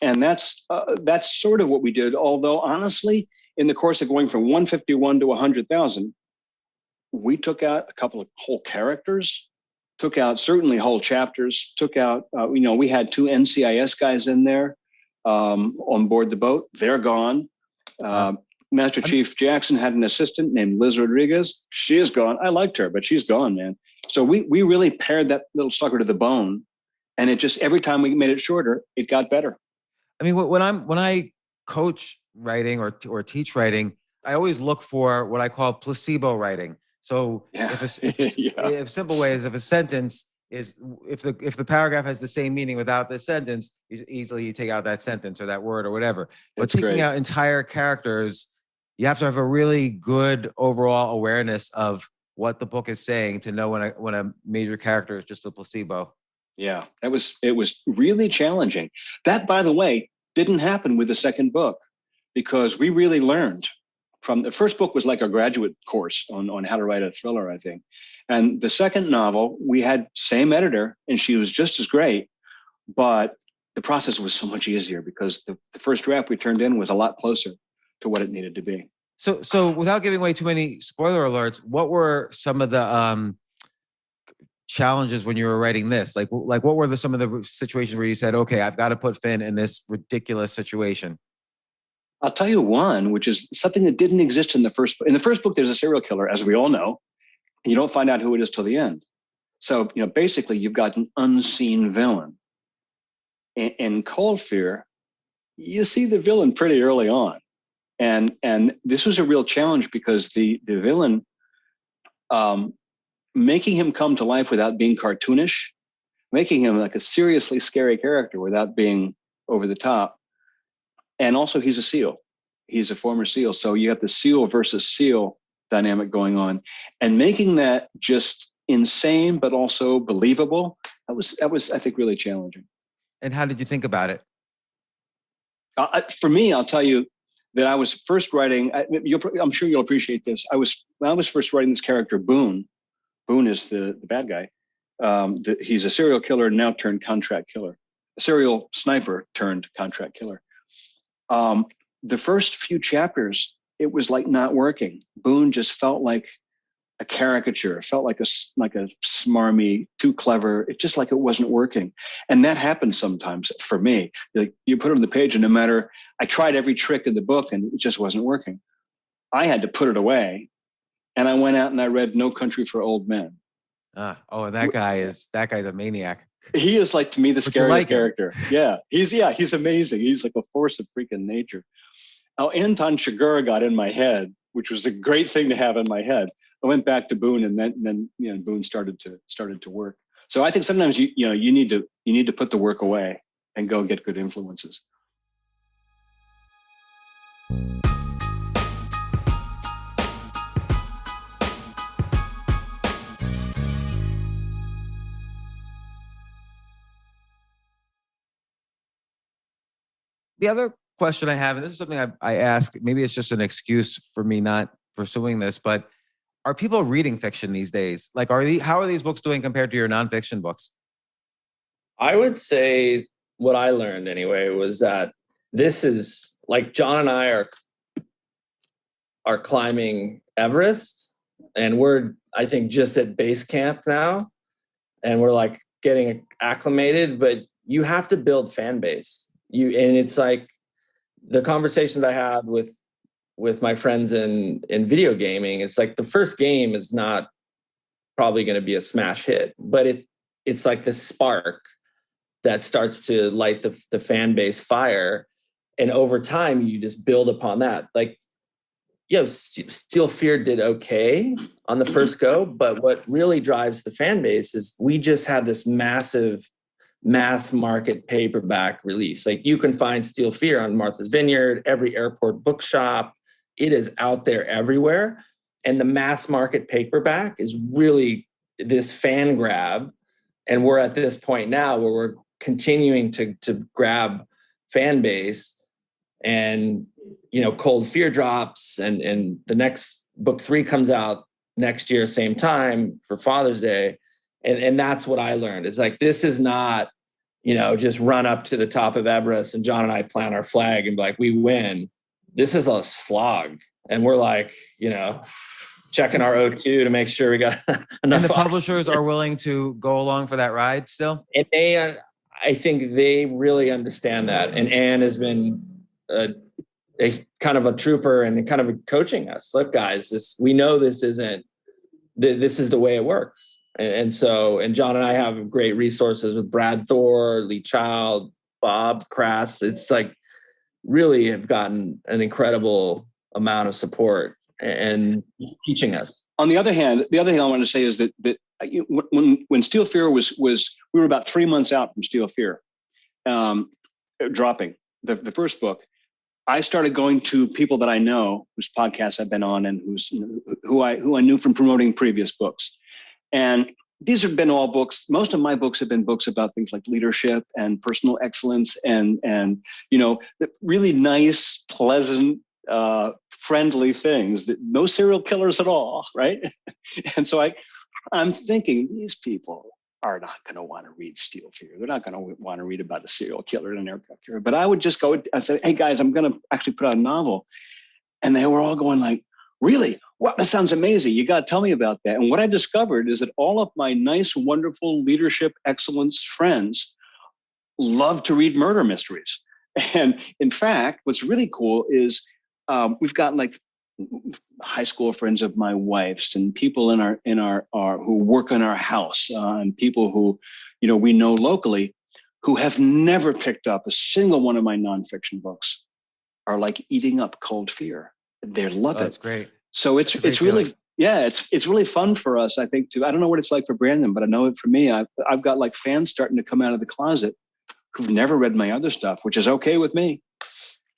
And that's sort of what we did. Although honestly, in the course of going from 151 to 100,000, we took out a couple of whole characters, took out certainly whole chapters, took out, we had 2 NCIS guys in there on board the boat. They're gone. Master Chief Jackson had an assistant named Liz Rodriguez. She is gone. I liked her, but she's gone, man. So we really pared that little sucker to the bone. And it just, every time we made it shorter, it got better. I mean, when I coach writing or teach writing, I always look for what I call placebo writing. So Yeah. if a simple way is if a sentence is if the paragraph has the same meaning without the sentence, you take out that sentence or that word or whatever. But That's taking great. out entire characters, you have to have a really good overall awareness of what the book is saying to know when a major character is just a placebo. Yeah, it was really challenging. That, by the way, didn't happen with the second book, because we really learned from the first book was like a graduate course on how to write a thriller, I think. And the second novel, we had same editor and she was just as great, but the process was so much easier because the first draft we turned in was a lot closer to what it needed to be. So without giving away too many spoiler alerts, what were some of the challenges when you were writing this? Like what were some of the situations where you said, okay, I've got to put Finn in this ridiculous situation? I'll tell you one, which is something that didn't exist in the first book. In the first book, there's a serial killer, as we all know, and you don't find out who it is till the end. So, basically you've got an unseen villain. In Cold Fear, you see the villain pretty early on. And this was a real challenge because the villain, making him come to life without being cartoonish, making him like a seriously scary character without being over the top. And also he's a SEAL. He's a former SEAL. So you have the SEAL versus SEAL dynamic going on, and making that just insane, but also believable. That was, I think, really challenging. And how did you think about it? For me, I'll tell you that I was first writing, I'm sure you'll appreciate this. When I was first writing this character, Boone is the bad guy. He's a serial killer now turned contract killer, a serial sniper turned contract killer. The first few chapters, it was like not working. Boone just felt like a caricature. It felt like a smarmy, too clever. It just like it wasn't working. And that happens sometimes for me. Like you put it on the page and no matter, I tried every trick in the book and it just wasn't working. I had to put it away. And I went out and I read No Country for Old Men. And that guy's a maniac. He is like, to me, the scariest character. Yeah, he's amazing. He's like a force of freaking nature. Now, Anton Chigurh got in my head, which was a great thing to have in my head. I went back to Boone, and then Boone started to work. So I think sometimes you need to put the work away and go get good influences. The other question I have, and this is something I ask, maybe it's just an excuse for me not pursuing this, but are people reading fiction these days? Like, how are these books doing compared to your nonfiction books? I would say what I learned anyway was that this is like John and I are climbing Everest, and we're, I think, just at base camp now, and we're like getting acclimated, but you have to build fan base. And it's like the conversations I had with my friends in video gaming. It's like the first game is not probably going to be a smash hit, but it's like the spark that starts to light the fan base fire. And over time, you just build upon that. Like, Steel Fear did okay on the first go, but what really drives the fan base is we just had this massive mass market paperback release. Like you can find Steel Fear on Martha's Vineyard, every airport bookshop. It is out there everywhere. And the mass market paperback is really this fan grab. And we're at this point now where we're continuing to grab fan base. And, Cold Fear drops and the next book 3 comes out next year, same time for Father's Day. And that's what I learned. It's like, this is not, just run up to the top of Everest and John and I plant our flag and be like, we win. This is a slog. And we're like, checking our O2 to make sure we got enough. And the publishers are willing to go along for that ride still? And I think they really understand that. And Anne has been a kind of a trooper and kind of coaching us. Look, guys, we know this is the way it works. And John and I have great resources with Brad Thor, Lee Child, Bob Kratz. It's like really have gotten an incredible amount of support and teaching us. On the other hand, the other thing I want to say is that when Steel Fear was we were about 3 months out from Steel Fear dropping the first book. I started going to people that I know whose podcasts I've been on and who I knew from promoting previous books. And these have been all books. Most of my books have been books about things like leadership and personal excellence and really nice, pleasant, friendly things that no serial killers at all, right? And so I'm thinking these people are not going to want to read Steel Fear. They're not going to want to read about a serial killer and an aircraft carrier. But I would just go and say, hey guys, I'm going to actually put out a novel. And they were all going like, really? Wow, that sounds amazing. You got to tell me about that. And what I discovered is that all of my nice, wonderful leadership excellence friends love to read murder mysteries. And in fact, what's really cool is we've got like high school friends of my wife's and people in our who work in our house and people who, we know locally who have never picked up a single one of my nonfiction books are like eating up Cold Fear. They love it. That's great. So it's really, it's really fun for us, I think, I don't know what it's like for Brandon, but I know it for me. I've got like fans starting to come out of the closet who've never read my other stuff, which is okay with me.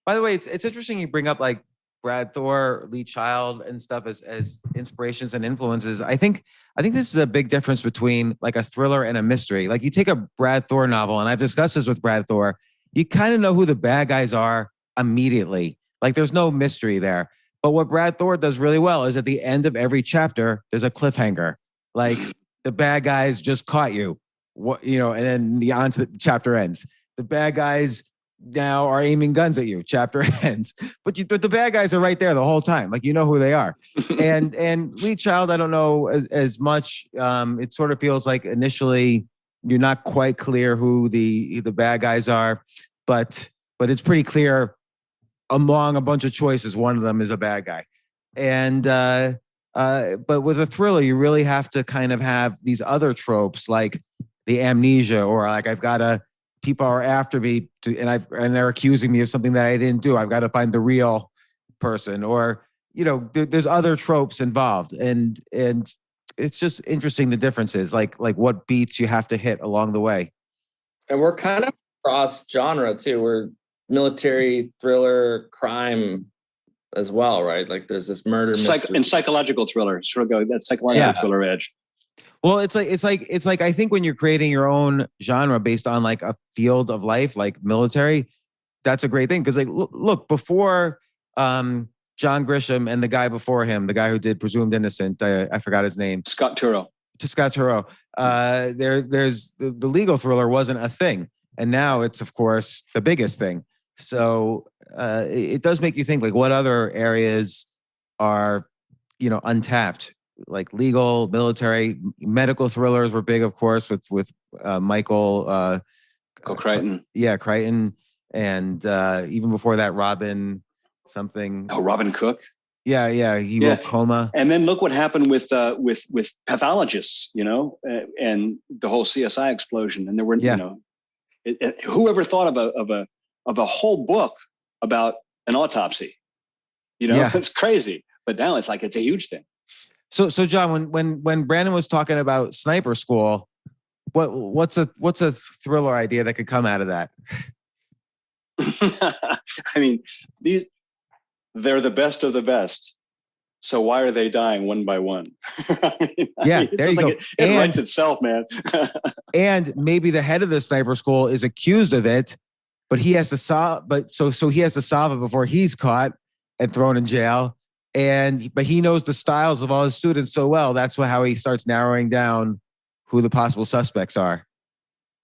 By the way, it's interesting you bring up like Brad Thor, Lee Child and stuff as inspirations and influences. I think this is a big difference between like a thriller and a mystery. Like you take a Brad Thor novel, and I've discussed this with Brad Thor, you kind of know who the bad guys are immediately. Like there's no mystery there. But what Brad Thor does really well is at the end of every chapter, there's a cliffhanger. Like the bad guys just caught you, and then the chapter ends. The bad guys now are aiming guns at you. Chapter ends, but the bad guys are right there the whole time. Like, who they are. and Lee Child, I don't know as much. It sort of feels like initially you're not quite clear who the bad guys are, but it's pretty clear among a bunch of choices, one of them is a bad guy. And but with a thriller, you really have to kind of have these other tropes like the amnesia, or like people are after me and they're accusing me of something that I didn't do. I've got to find the real person, or there's other tropes involved, and it's just interesting the differences, like what beats you have to hit along the way. And we're kind of cross genre too. We're military, thriller, crime as well, right? Like there's this murder mystery and psychological thriller. Sort of go that psychological thriller edge. Well, it's like I think when you're creating your own genre based on like a field of life, like military, that's a great thing. Because like look, before John Grisham and the guy before him, the guy who did Presumed Innocent, I forgot his name. Scott Turow. There's the legal thriller wasn't a thing, and now it's of course the biggest thing. So it does make you think like what other areas are untapped. Like legal, military, medical thrillers were big, of course, with Michael Crichton. Crichton, and even before that, Robin something. Oh, Robin Cook. Yeah, he wrote Coma. And then look what happened with pathologists, and the whole CSI explosion. And there were, whoever thought of a whole book about an autopsy? It's crazy. But now it's like it's a huge thing. So John, when Brandon was talking about Sniper School, what's a thriller idea that could come out of that? I mean, they're the best of the best. So why are they dying one by one? There you go. It writes itself, man. And maybe the head of the Sniper School is accused of it, but he has to solve. But so he has to solve it before he's caught and thrown in jail. But he knows the styles of all his students so well. That's how he starts narrowing down who the possible suspects are.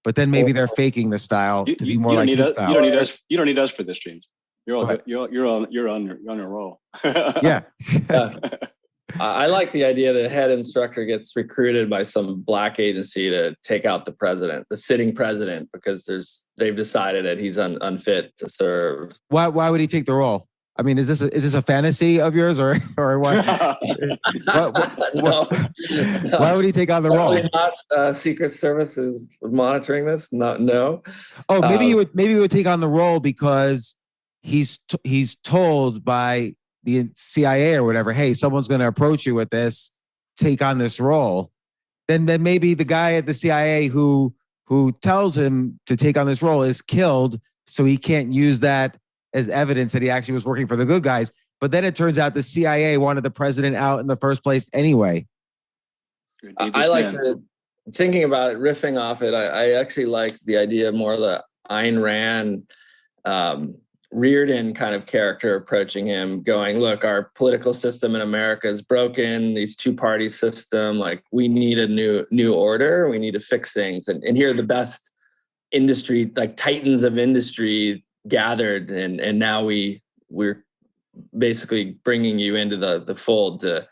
But then maybe they're faking the style to be more like his style. You don't need us for this, James. You're all good. You're on a roll. Yeah. I like the idea that Head Instructor gets recruited by some black agency to take out the sitting president, because they've decided that he's unfit to serve. Why would he take the role? I mean, is this a fantasy of yours or what? No. Why would he take on the role? Probably not. Secret Service is monitoring this. No. Oh, maybe he would take on the role because he's told by the CIA or whatever, hey, someone's going to approach you with this, take on this role. Then maybe the guy at the CIA who tells him to take on this role is killed, so he can't use that as evidence that he actually was working for the good guys. But then it turns out the CIA wanted the president out in the first place anyway. I like thinking about it, riffing off it. I actually like the idea of more of the Ayn Rand, Reardon kind of character approaching him, going, look, our political system in America is broken. These two-party system, like we need a new order. We need to fix things. And here are the best industry, like titans of industry gathered. And now we're basically bringing you into the fold to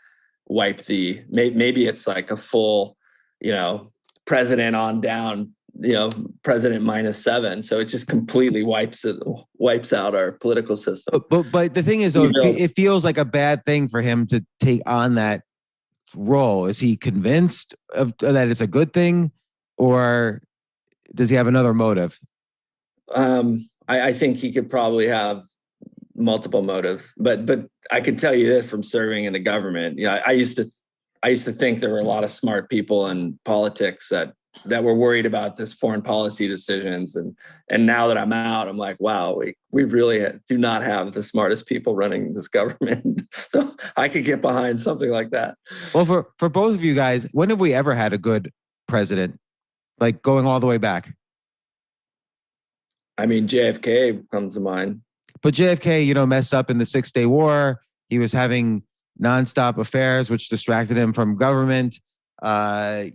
wipe maybe it's like a full, president on down, president -7. So it just completely wipes out our political system. But the thing is, though, it feels like a bad thing for him to take on that role. Is he convinced that it's a good thing, or does he have another motive? I think he could probably have multiple motives, but I can tell you this from serving in the government. I used to think there were a lot of smart people in politics that were worried about this foreign policy decisions. And now that I'm out, I'm like, wow, we really do not have the smartest people running this government. So I could get behind something like that. Well, for both of you guys, when have we ever had a good president? Like going all the way back? I mean, JFK comes to mind. But JFK, messed up in the 6-Day War. He was having nonstop affairs, which distracted him from government.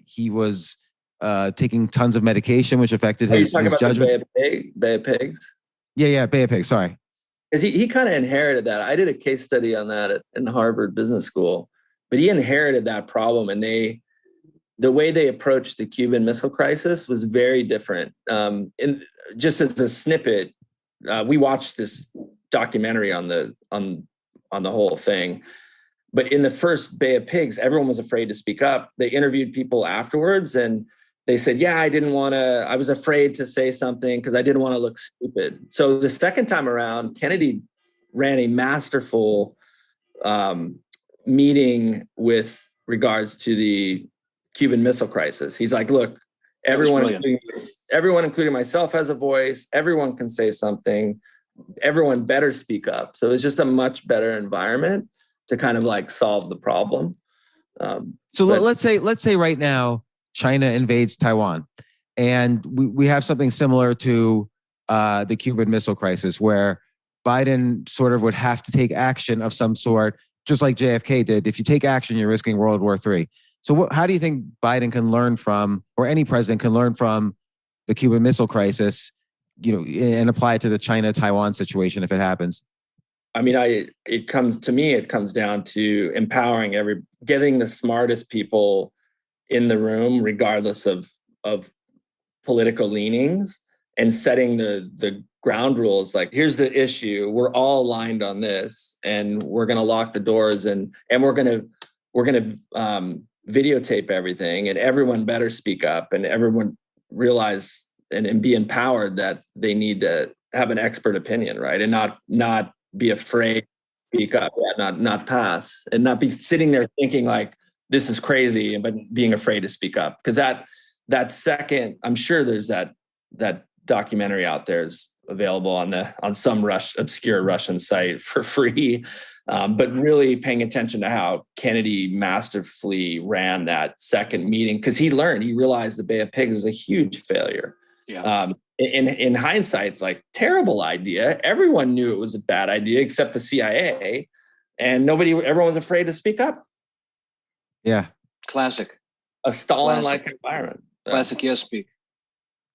He was taking tons of medication, which affected his judgment. Bay of Pigs? Yeah, Bay of Pigs, sorry. Because he kind of inherited that. I did a case study on that in Harvard Business School, but he inherited that problem. And the way they approached the Cuban Missile Crisis was very different. And just as a snippet, we watched this documentary on the whole thing. But in the first Bay of Pigs, everyone was afraid to speak up. They interviewed people afterwards and they said, yeah, I was afraid to say something because I didn't want to look stupid. So the second time around, Kennedy ran a masterful meeting with regards to the Cuban Missile Crisis. He's like, look, everyone, including myself, has a voice. Everyone can say something. Everyone better speak up. So it's just a much better environment to kind of like solve the problem. Let's say right now China invades Taiwan, and we have something similar to the Cuban Missile Crisis, where Biden sort of would have to take action of some sort, just like JFK did. If you take action, you're risking World War III. So how do you think Biden can learn from, or any president can learn from, the Cuban Missile Crisis, and apply it to the China-Taiwan situation if it happens? I mean, it comes down to empowering getting the smartest people in the room, regardless of political leanings, and setting the ground rules. Like, here's the issue. We're all aligned on this, and we're going to lock the doors, and we're going to videotape everything, and everyone better speak up, and everyone realize and be empowered that they need to have an expert opinion, right? And not be afraid to speak up, not pass, and not be sitting there thinking like this is crazy, but being afraid to speak up. Because that second, I'm sure there's that documentary out there is available on some obscure Russian site for free. But really paying attention to how Kennedy masterfully ran that second meeting, because he realized the Bay of Pigs was a huge failure. Yeah. In hindsight, like, terrible idea. Everyone knew it was a bad idea except the CIA, and everyone was afraid to speak up. Yeah. Classic. A Stalin-like environment. Classic yes speak.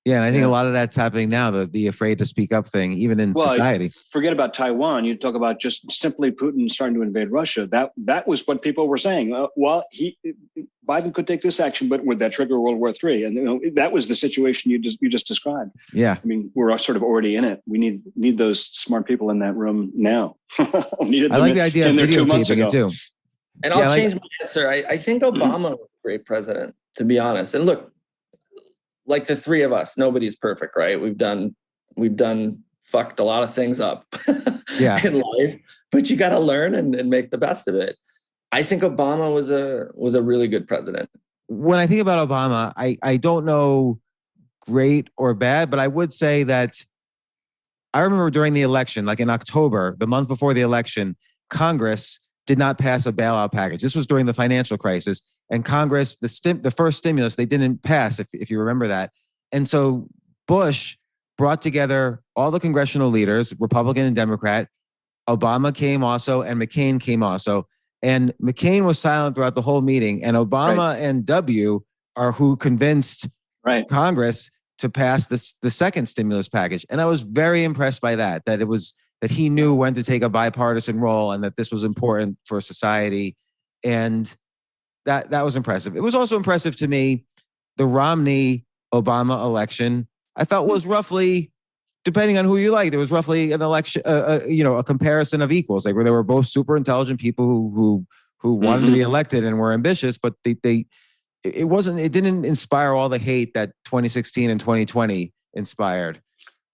Yeah, and I think a lot of that's happening now, the afraid to speak up thing, even in society. Forget about Taiwan. You talk about just simply Putin starting to invade Russia. That was what people were saying. Biden could take this action, but would that trigger World War III? And that was the situation you just described. Yeah, I mean, we're sort of already in it. We need those smart people in that room now. I like the idea of videotaping it too. And I'll change my answer. I think Obama was a great president, to be honest. And look, like the three of us, nobody's perfect, right? We've done fucked a lot of things up in life, but you got to learn and make the best of it. I think Obama was a really good president. When I think about Obama, I don't know great or bad, but I would say that I remember during the election, like in October, the month before the election, Congress did not pass a bailout package. This was during the financial crisis. And Congress, the first stimulus, they didn't pass, if you remember that. And so Bush brought together all the congressional leaders, Republican and Democrat. Obama came also, and McCain came also. And McCain was silent throughout the whole meeting. And Obama and W are who convinced Congress to pass the second stimulus package. And I was very impressed by that he knew when to take a bipartisan role and that this was important for society. And that was impressive. It was also impressive to me, the Romney-Obama election, I felt was roughly, depending on who you like, there was roughly an election, a comparison of equals, like where they were both super intelligent people who wanted to be elected and were ambitious, but it didn't inspire all the hate that 2016 and 2020 inspired.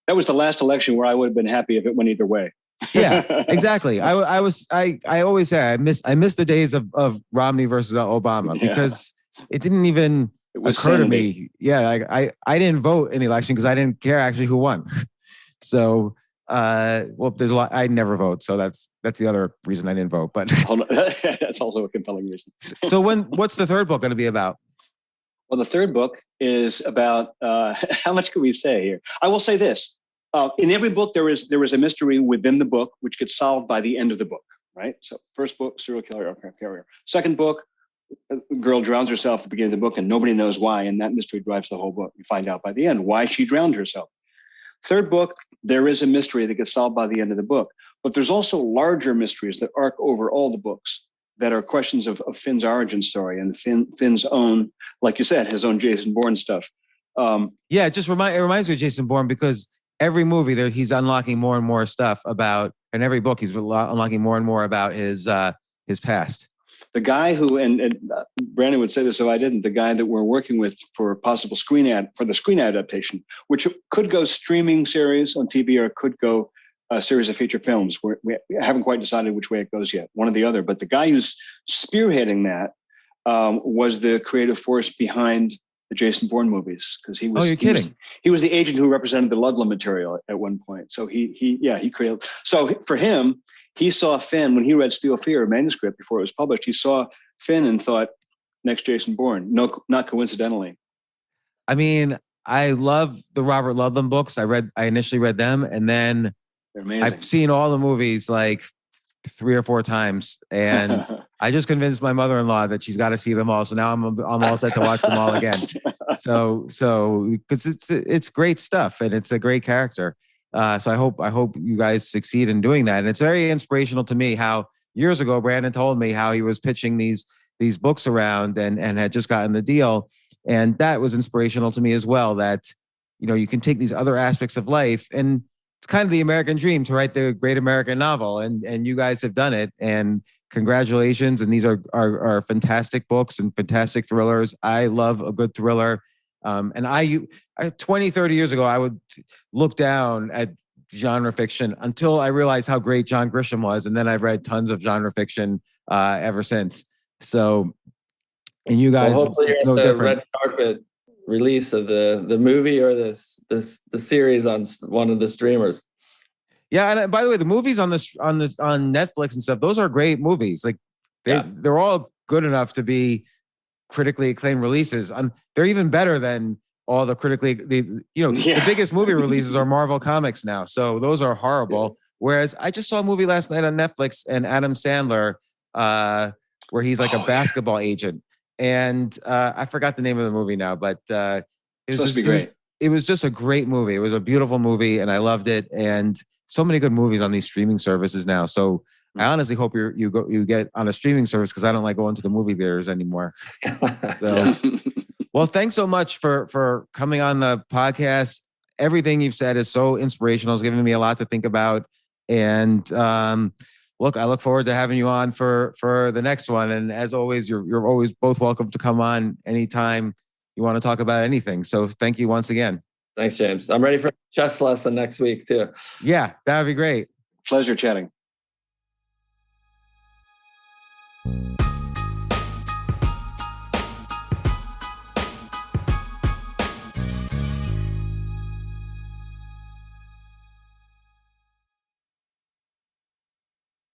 That was the last election where I would have been happy if it went either way. Yeah, exactly. I always say I miss the days of Romney versus Obama because it didn't even occur to me. Yeah, I didn't vote in the election because I didn't care actually who won. So, there's a lot. I never vote, so that's the other reason I didn't vote. But that's also a compelling reason. So what's the third book going to be about? Well, the third book is about how much can we say here? I will say this. In every book, there is a mystery within the book, which gets solved by the end of the book, right? So first book, serial killer, aircraft carrier. Second book, a girl drowns herself at the beginning of the book and nobody knows why. And that mystery drives the whole book. You find out by the end why she drowned herself. Third book, there is a mystery that gets solved by the end of the book. But there's also larger mysteries that arc over all the books that are questions of Finn's origin story and Finn's own, like you said, his own Jason Bourne stuff. It reminds me of Jason Bourne because every movie there, he's unlocking more and more stuff about, and every book he's unlocking more and more about his past. The guy who, and Brandon would say this if I didn't, the guy that we're working with for a possible for the screen adaptation, which could go streaming series on TV or could go a series of feature films. We haven't quite decided which way it goes yet, one or the other. But the guy who's spearheading that was the creative force behind the Jason Bourne movies, because he was. Oh, you're kidding! He was the agent who represented the Ludlum material at one point. So he created. So for him, he saw Finn when he read Steel Fear manuscript before it was published. He saw Finn and thought, "Next Jason Bourne." No, not coincidentally. I mean, I love the Robert Ludlum books. I initially read them, and then they're amazing. I've seen all the movies like 3 or 4 times, and I just convinced my mother-in-law that she's got to see them all. So now I'm all set to watch them all again. So because it's great stuff and it's a great character. So I hope you guys succeed in doing that. And it's very inspirational to me how years ago Brandon told me how he was pitching these books around and had just gotten the deal, and that was inspirational to me as well. That you can take these other aspects of life and. It's kind of the American dream to write the great American novel, and you guys have done it. And congratulations! And these are fantastic books and fantastic thrillers. I love a good thriller. And I 20, 30 years ago, I would look down at genre fiction until I realized how great John Grisham was, and then I've read tons of genre fiction ever since. So, and you guys, hopefully it's you're no at the different. red carpet release of the movie or the series on one of the streamers. Yeah, and by the way, the movies on Netflix and stuff, those are great movies. Like they're all good enough to be critically acclaimed releases. They're even better than all the the biggest movie releases are Marvel Comics now. So those are horrible. Yeah. Whereas I just saw a movie last night on Netflix and Adam Sandler where he's like a basketball agent. And I forgot the name of the movie now, but it was supposed to be great. it was just a great movie. It was a beautiful movie, and I loved it. And so many good movies on these streaming services now. So I honestly hope you get on a streaming service, because I don't like going to the movie theaters anymore. So, well, thanks so much for coming on the podcast. Everything you've said is so inspirational. It's given me a lot to think about. And look, I look forward to having you on for the next one. And as always, you're always both welcome to come on anytime you want to talk about anything. So thank you once again. Thanks, James. I'm ready for a chess lesson next week too. Yeah, that'd be great. Pleasure chatting.